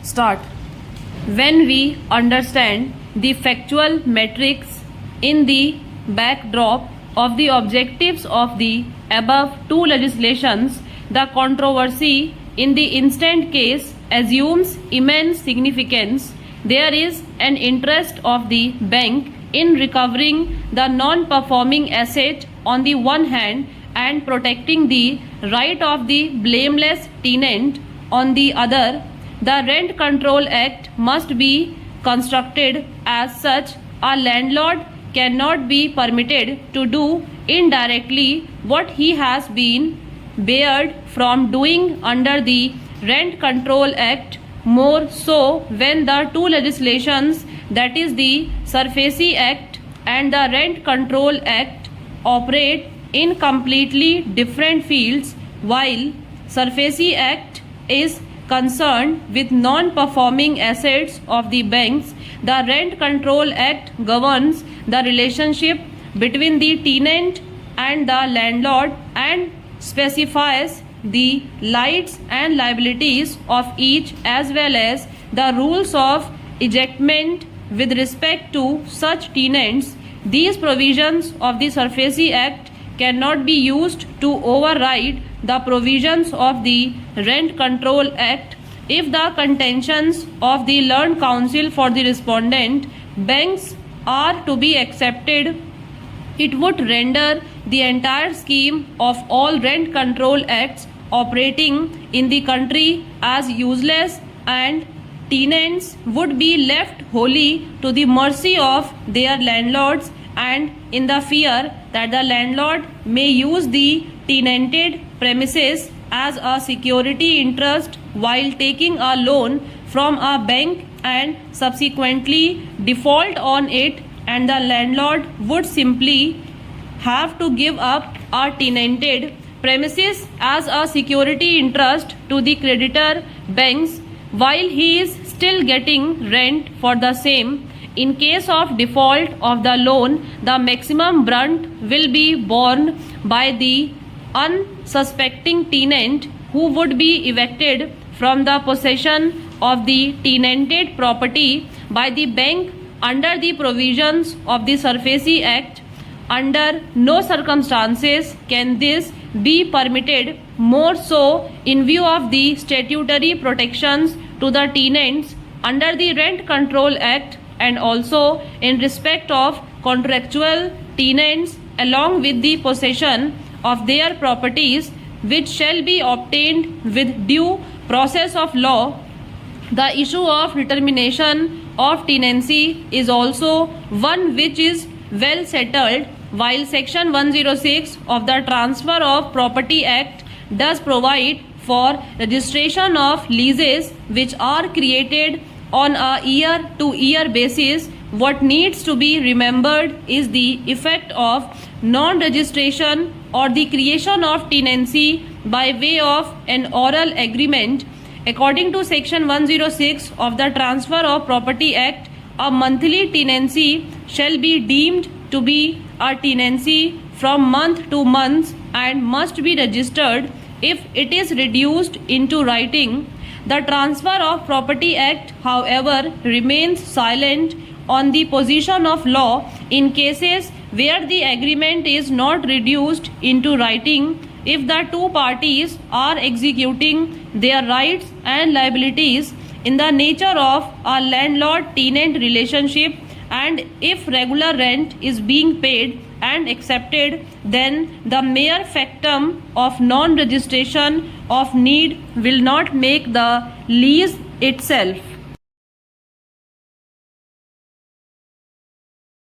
Start. When we understand the factual metrics in the backdrop of the objectives of the above two legislations, the controversy in the instant case assumes immense significance. There is an interest of the bank in recovering the non-performing asset on the one hand and protecting the right of the blameless tenant on the other. The Rent Control Act must be constructed as such. A landlord cannot be permitted to do indirectly what he has been barred from doing under the Rent Control Act, more so when the two legislations, that is the SARFAESI Act and the Rent Control Act, operate in completely different fields. While SARFAESI Act is concerned with non-performing assets of the banks, the Rent Control Act governs the relationship between the tenant and the landlord and specifies the rights and liabilities of each, as well as the rules of ejectment with respect to such tenants. These provisions of the SARFAESI Act cannot be used to override the provisions of the Rent Control Act. If the contentions of the learned counsel for the respondent banks are to be accepted, it would render the entire scheme of all rent control acts operating in the country as useless, and tenants would be left wholly to the mercy of their landlords and in the fear that the landlord may use the tenanted premises as a security interest while taking a loan from a bank and subsequently default on it, and the landlord would simply have to give up a tenanted premises as a security interest to the creditor banks while he is still getting rent for the same. In case of default of the loan, the maximum brunt will be borne by the unsuspecting tenant, who would be evicted from the possession of the tenanted property by the bank under the provisions of the SARFAESI Act. Under no circumstances can this be permitted, more so in view of the statutory protections to the tenants under the Rent Control Act, and also in respect of contractual tenants along with the possession of their properties, which shall be obtained with due process of law. The issue of determination of tenancy is also one which is well settled. While Section 106 of the Transfer of Property Act does provide for registration of leases which are created on a year-to-year basis, what needs to be remembered is the effect of non-registration or the creation of tenancy by way of an oral agreement. According to Section 106 of the Transfer of Property Act, a monthly tenancy shall be deemed to be a tenancy from month to month and must be registered. If it is reduced into writing, the Transfer of Property Act, however, remains silent on the position of law in cases where the agreement is not reduced into writing. If the two parties are executing their rights and liabilities in the nature of a landlord-tenant relationship, and if regular rent is being paid and accepted, then the mere factum of non-registration of need will not make the lease itself